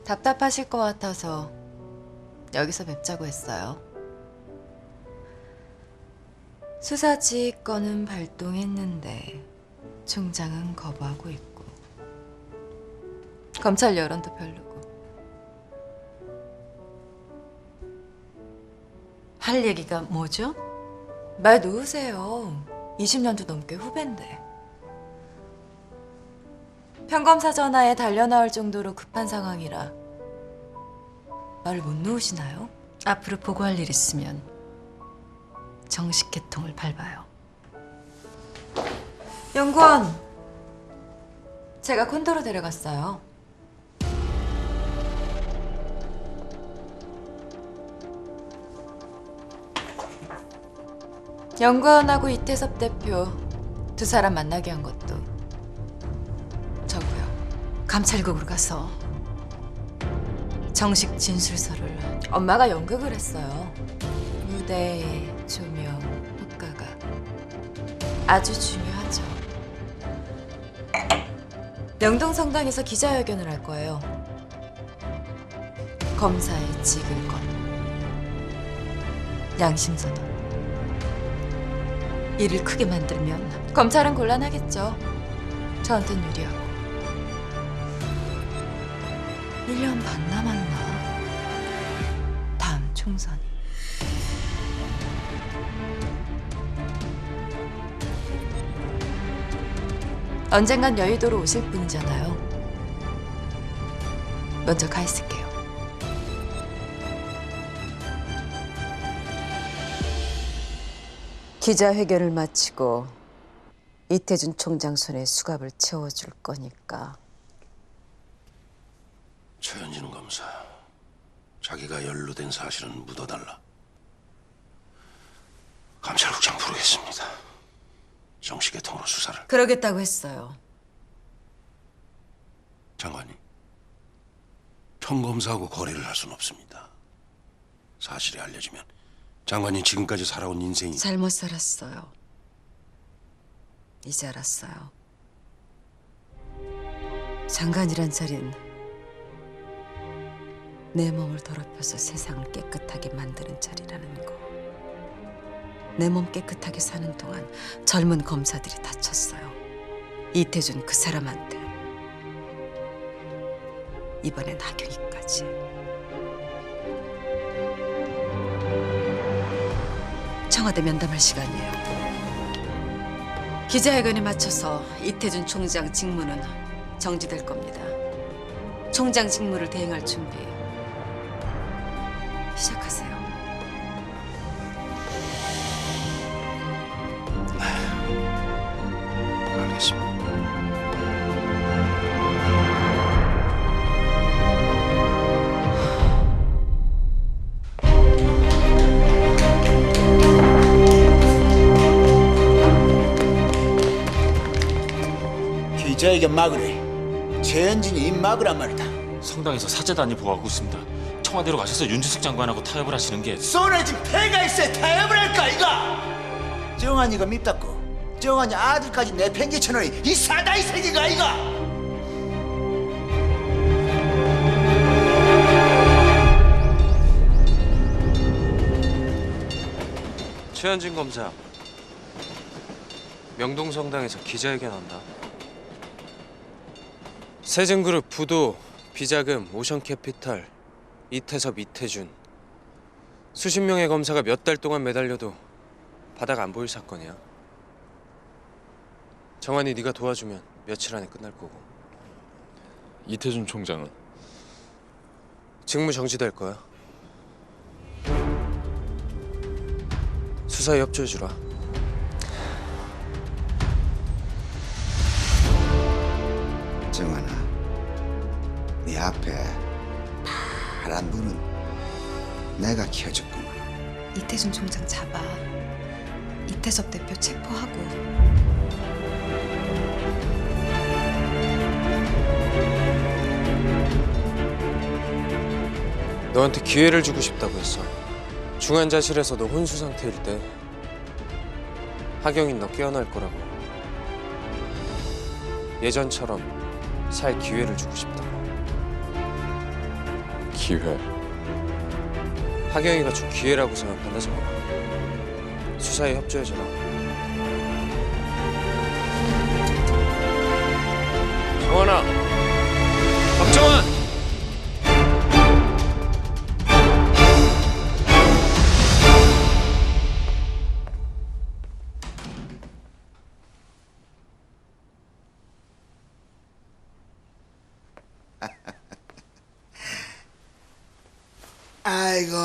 답답하실 것 같아서 여기서 뵙자고 했어요. 수사지휘권은 발동했는데 총장은 거부하고 있고 검찰 여론도 별로고. 할 얘기가 뭐죠? 말 놓으세요. 20년도 넘게 후배인데. 평검사 전화에 달려나올 정도로 급한 상황이라 말을 못 놓으시나요? 앞으로 보고할 일 있으면 정식 개통을 밟아요. 연구원, 제가 콘도로 데려갔어요. 연구원하고 이태섭 대표 두 사람 만나게 한 것도 저고요. 감찰국으로 가서 정식 진술서를. 엄마가 연극을 했어요. 무대, 조명, 효과가 아주 중요하죠. 명동성당에서 기자회견을 할 거예요. 검사의 직을 건 양심선언. 일을 크게 만들면 검찰은 곤란하겠죠. 저한텐 유리하고. 1년 반 남았나? 다음 총선이. 언젠간 여의도로 오실 분이잖아요. 먼저 가 있을게요. 기자회견을 마치고 이태준 총장 손에 수갑을 채워줄 거니까. 최현진 검사, 자기가 연루된 사실은 묻어달라. 감찰국장 부르겠습니다. 정식 개통으로 수사를. 그러겠다고 했어요. 장관님, 평검사하고 거래를 할 수는 없습니다. 사실이 알려지면 장관이 지금까지 살아온 인생이 잘못 살았어요. 이제 알았어요. 장관이란 자리는 내 몸을 더럽혀서 세상을 깨끗하게 만드는 자리라는 거. 내 몸 깨끗하게 사는 동안 젊은 검사들이 다쳤어요. 이태준 그 사람한테. 이번엔 하경이까지. 청와대 면담할 시간이에요. 기자회견에 맞춰서 이태준 총장 직무는 정지될 겁니다. 총장 직무를 대행할 준비 시작하세요. 알겠습니다. 기자회견 막으래. 최현진이 입 막으란 말이다. 성당에서 사제단이 보호하고 있습니다. 청와대로 가셔서 윤주숙 장관하고 타협을 하시는 게. 손에 좀 패가 있어야 타협을 할까 이가. 정한이가 밉다고. 정한이 아들까지 내팽개쳐놓으니 이 사다이 새끼가 이가. 최현진 검사, 명동성당에서 기자회견한다. 세진그룹 부도, 비자금, 오션캐피탈, 이태섭, 이태준. 수십 명의 검사가 몇 달 동안 매달려도 바닥 안 보일 사건이야. 정한이 네가 도와주면 며칠 안에 끝날 거고. 이태준 총장은? 직무 정지될 거야. 수사에 협조해주라. 정한아, 네 앞에 파란 눈은 내가 켜줬구만. 이태준 총장 잡아. 이태섭 대표 체포하고. 너한테 기회를 주고 싶다고 했어. 중환자실에서 너 혼수 상태일 때 하경인 너 깨어날 거라고. 예전처럼 살 기회를 주고 싶다. 기회. 하경이가 준 기회라고 생각한다 정원아. 수사에 협조해줘라. 정원아! 박정원! 아이고,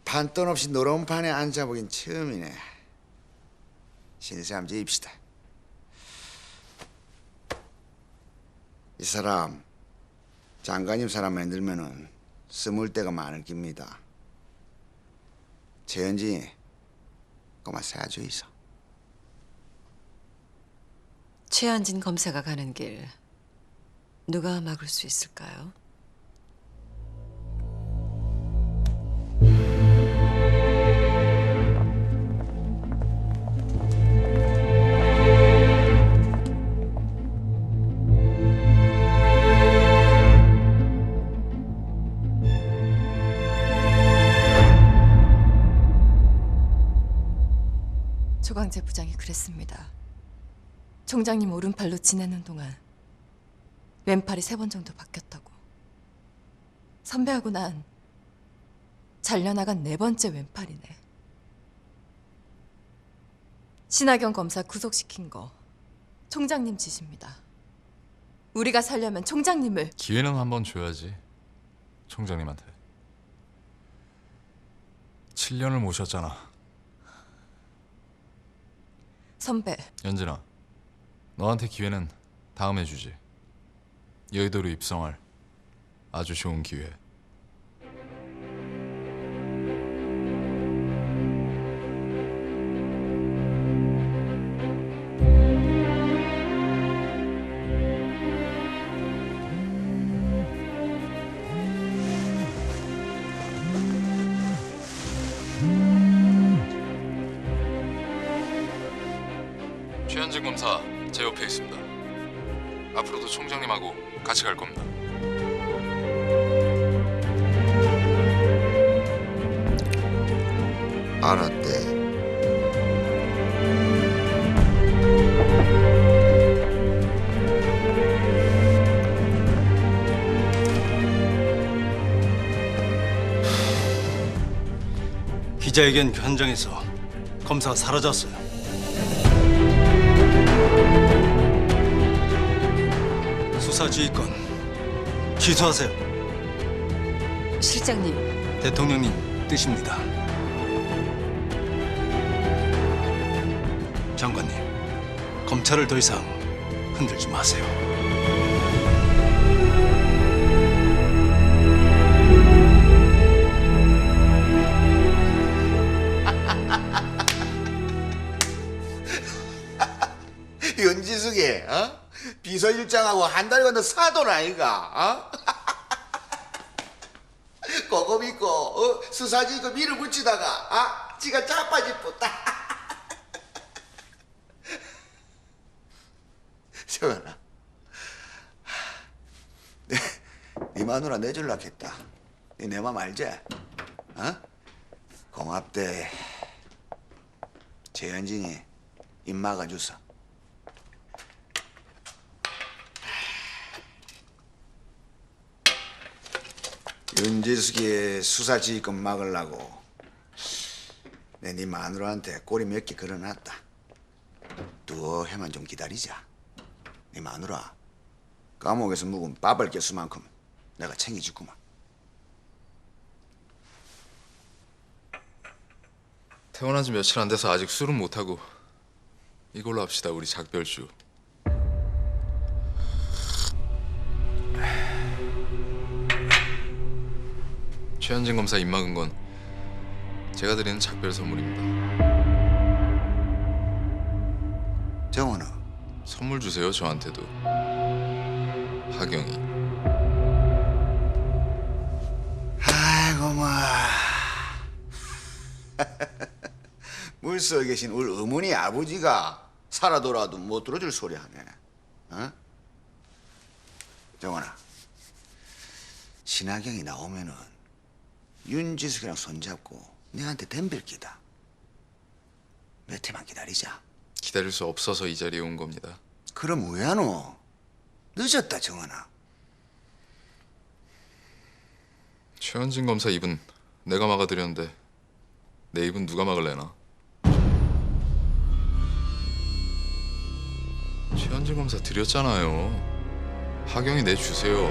판돈 없이 노란 판에 앉아보긴 처음이네. 신세 한번 지읍시다. 이 사람 장관님 사람 만들면은 스물 대가 많을 깁니다. 최현진이 꼬마 사줘 있어. 최현진 검사가 가는 길 누가 막을 수 있을까요? 조광재 부장이 그랬습니다. 총장님 오른팔로 지내는 동안 왼팔이 3번 정도 바뀌었다고. 선배하고 난 잘려나간 4번째 왼팔이네. 신하경 검사 구속시킨 거 총장님 짓입니다. 우리가 살려면 총장님을. 기회는 한번 줘야지. 총장님한테 7년을 모셨잖아. 선배, 연진아, 너한테 기회는 다음에 주지. 여의도로 입성할 아주 좋은 기회. 최현진 검사 제 옆에 있습니다. 앞으로도 총장님하고 같이 갈 겁니다. 알았대. 기자회견 현장에서 검사가 사라졌어요. 수사지휘권 취소하세요. 실장님, 대통령님 뜻입니다. 장관님, 검찰을 더 이상 흔들지 마세요. 윤지숙이 비서실장하고 한 달 건너 사돈 아이가? 그거 믿고 수사지휘권 밀어붙이다가 지가 자빠집었다. 세원아, 네 마누라 내줄라 했다. 내 맘 알지? 공합대 최현진이 입 막아줬어. 윤지숙의 수사지휘권 막으려고 내 네 마누라한테 꼬리 몇 개 걸어놨다. 두어 해만 좀 기다리자. 네 마누라 감옥에서 묵은 밥을 개수만큼 내가 챙겨주구만. 태어난 지 며칠 안 돼서 아직 술은 못하고 이걸로 합시다. 우리 작별주. 최현진 검사 입 막은 건 제가 드리는 작별 선물입니다. 정원아, 선물 주세요. 저한테도. 하경이. 아이고 마. 물속에 계신 우리 어머니 아버지가 살아 돌아도 못 들어줄 소리 하네. 어? 정원아, 신하경이 나오면은 윤지숙이랑 손잡고 내한테 덤빌 기다. 몇 해만 기다리자. 기다릴 수 없어서 이 자리에 온 겁니다. 그럼 왜 안 오? 늦었다, 정원아. 최현진 검사 입은 내가 막아드렸는데 내 입은 누가 막을래나? 최현진 검사 드렸잖아요. 하경이 내주세요.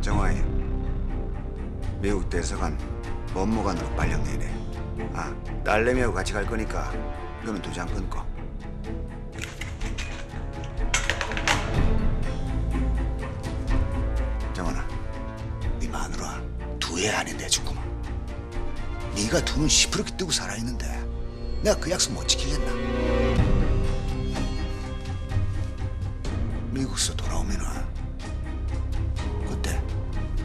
정화이, 미국 대사관 법무관으로 발령 내래. 아, 딸내미하고 같이 갈 거니까 이거는 2장 끊고. 정원아, 네 마누라 2해 안에 내주구만. 네가 두 눈 시퍼렇게 뜨고 살아있는데 내가 그 약속 못 지키겠나? 미국서 돌아오면은 그때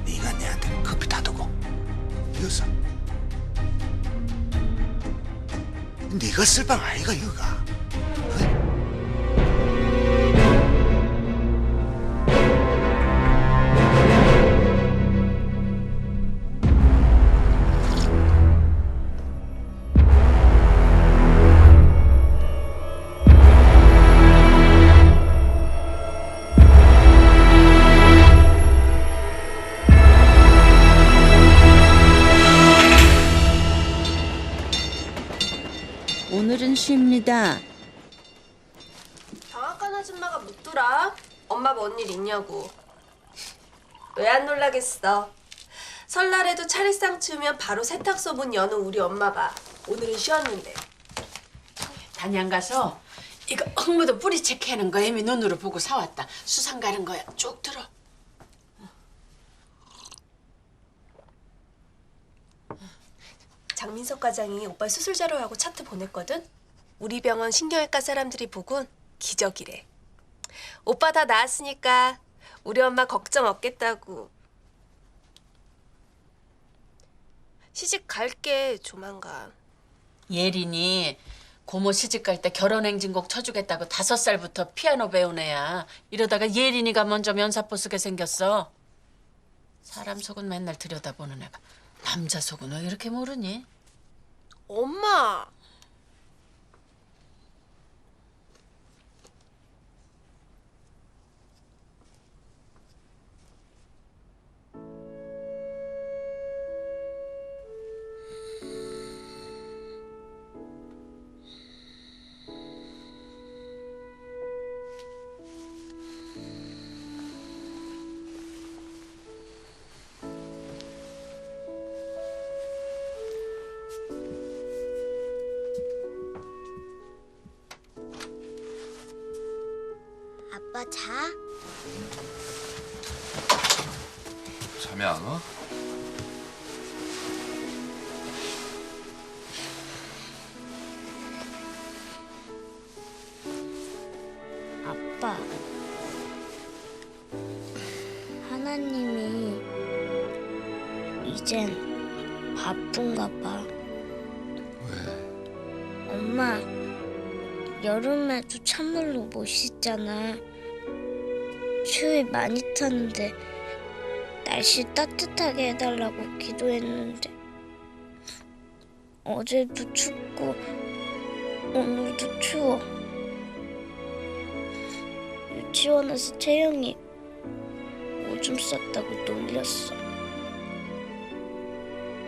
네가 내한테 커피 타두고 이었어. 네가 쓸 방 아이가 이거가. 오늘은 쉽니다. 방앗간 아줌마가 묻더라. 엄마 뭔 일 있냐고. 왜 안 놀라겠어. 설날에도 차례상 치우면 바로 세탁소 문 여는 우리 엄마가 오늘은 쉬었는데. 단양 가서 이거 흙무도 뿌리 체크하는 거 애미 눈으로 보고 사왔다. 수상 가는 거야. 쭉 들어. 장민석 과장이 오빠 수술 자료하고 차트 보냈거든. 우리 병원 신경외과 사람들이 보곤 기적이래. 오빠 다 나았으니까 우리 엄마 걱정 없겠다고. 시집 갈게 조만간. 예린이 고모 시집 갈 때 결혼행진곡 쳐주겠다고 5살부터 피아노 배운 애야. 이러다가 예린이가 먼저 면사포 쓰게 생겼어. 사람 속은 맨날 들여다보는 애가 남자 속은 왜 이렇게 모르니? 엄마. 아빠 자? 잠이 안 와? 아빠, 하나님이 이젠 바쁜가 봐. 왜? 엄마, 여름에도 찬물로 못 씻잖아. 추위 많이 타는데 날씨 따뜻하게 해달라고 기도했는데 어제도 춥고 오늘도 추워. 유치원에서 채영이 오줌 쌌다고 놀렸어.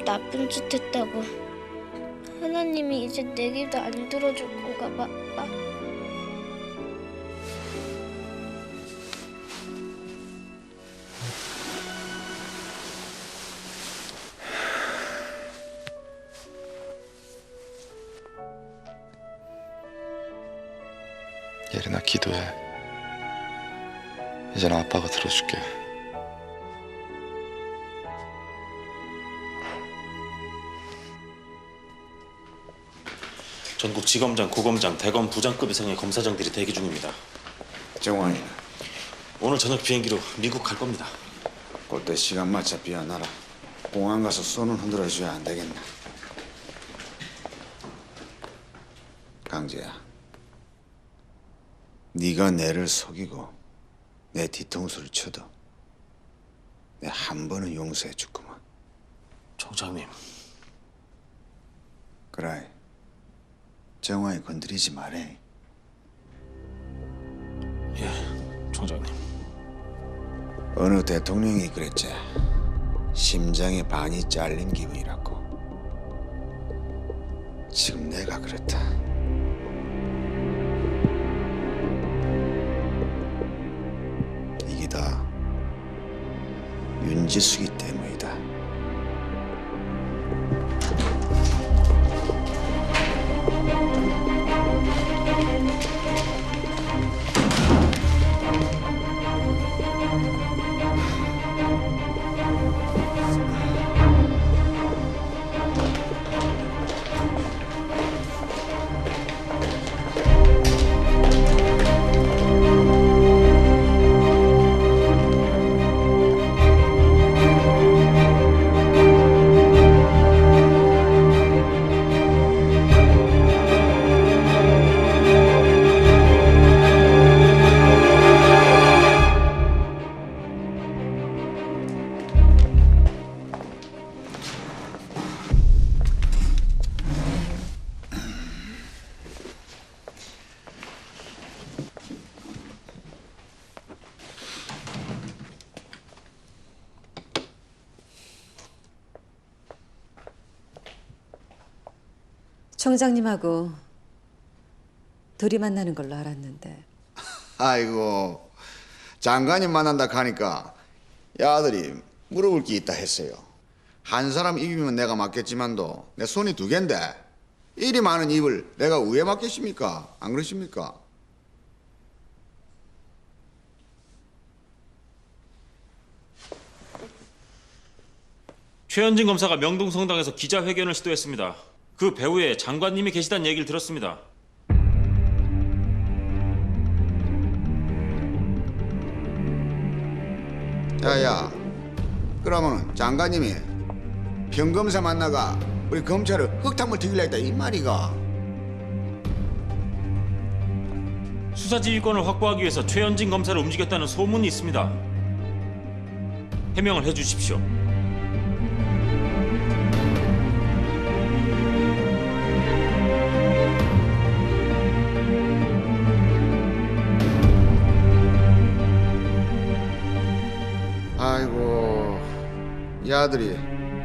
나쁜 짓 했다고. 하나님이 이제 내 기도 안 들어줄 건가 봐. 예린아 기도해. 이젠 아빠가 들어줄게. 저 전국 지검장, 고검장, 대검 부장급 이상의 검사장들이 대기 중입니다. 정환이는 오늘 저녁 비행기로 미국 갈 겁니다. 그때 시간 맞춰 비어나라. 공항 가서 손은 흔들어줘야 안 되겠나. 강재야, 네가 내를 속이고 내 뒤통수를 쳐도 내 한 번은 용서해 줬구만. 총장님. 그래, 정환이 건드리지 말해. 예, 총장님. 어느 대통령이 그랬지. 심장의 반이 잘린 기분이라고. 지금 내가 그렇다. 이게 다 윤지숙이 때문이다. 총장님하고 둘이 만나는 걸로 알았는데. 아이고, 장관님 만난다 하니까 야들이 물어볼 게 있다 했어요. 한 사람 입이면 내가 맡겠지만도 내 손이 두 갠데 이리 많은 입을 내가 왜 맡겠습니까? 안 그러십니까? 최현진 검사가 명동성당에서 기자회견을 시도했습니다. 그 배후에 장관님이 계시다는 얘기를 들었습니다. 야야, 그러면 장관님이 평검사 만나가 우리 검찰을 흙탕물 튀기려 했다 이 말이가. 수사 지휘권을 확보하기 위해서 최현진 검사를 움직였다는 소문이 있습니다. 해명을 해주십시오. 아이고, 이 아들이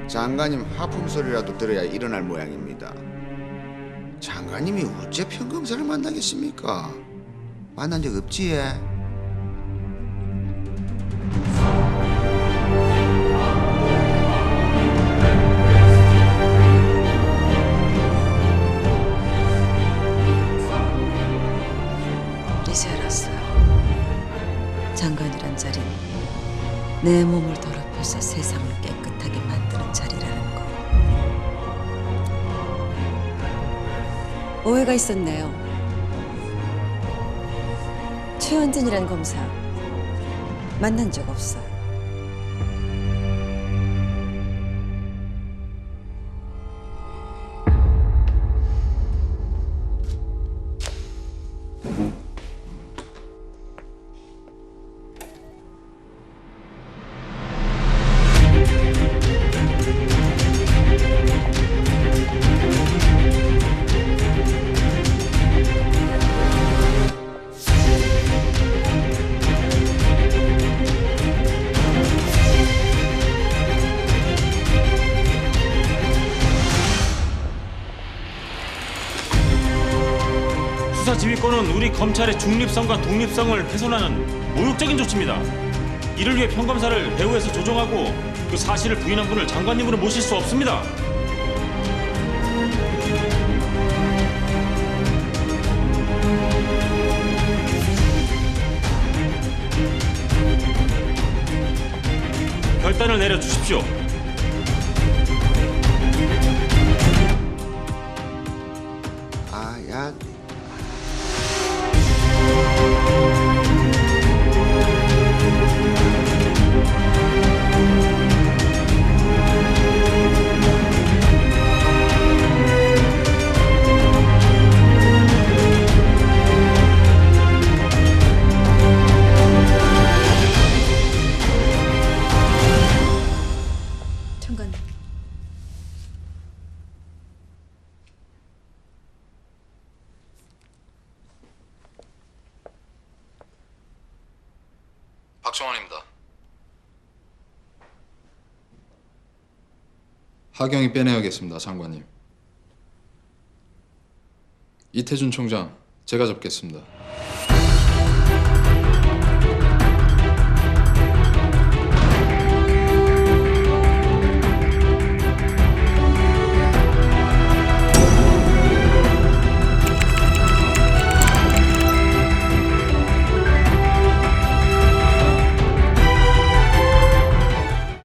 장관님 하품 소리라도 들어야 일어날 모양입니다. 장관님이 어째 평검사를 만나겠습니까? 만난 적 없지? 이제 알았어요. 장관이란 자리는 내 몸을 더럽혀서 세상을 깨끗하게 만드는 자리라는 거. 오해가 있었네요. 최현진이란 검사 만난 적 없어요. 수사 지휘권은 우리 검찰의 중립성과 독립성을 훼손하는 모욕적인 조치입니다. 이를 위해 평검사를 배후에서 조종하고 그 사실을 부인한 분을 장관님으로 모실 수 없습니다. 결단을 내려주십시오. 아, 박정환입니다. 하경이 빼내야겠습니다, 장관님. 이태준 총장, 제가 잡겠습니다.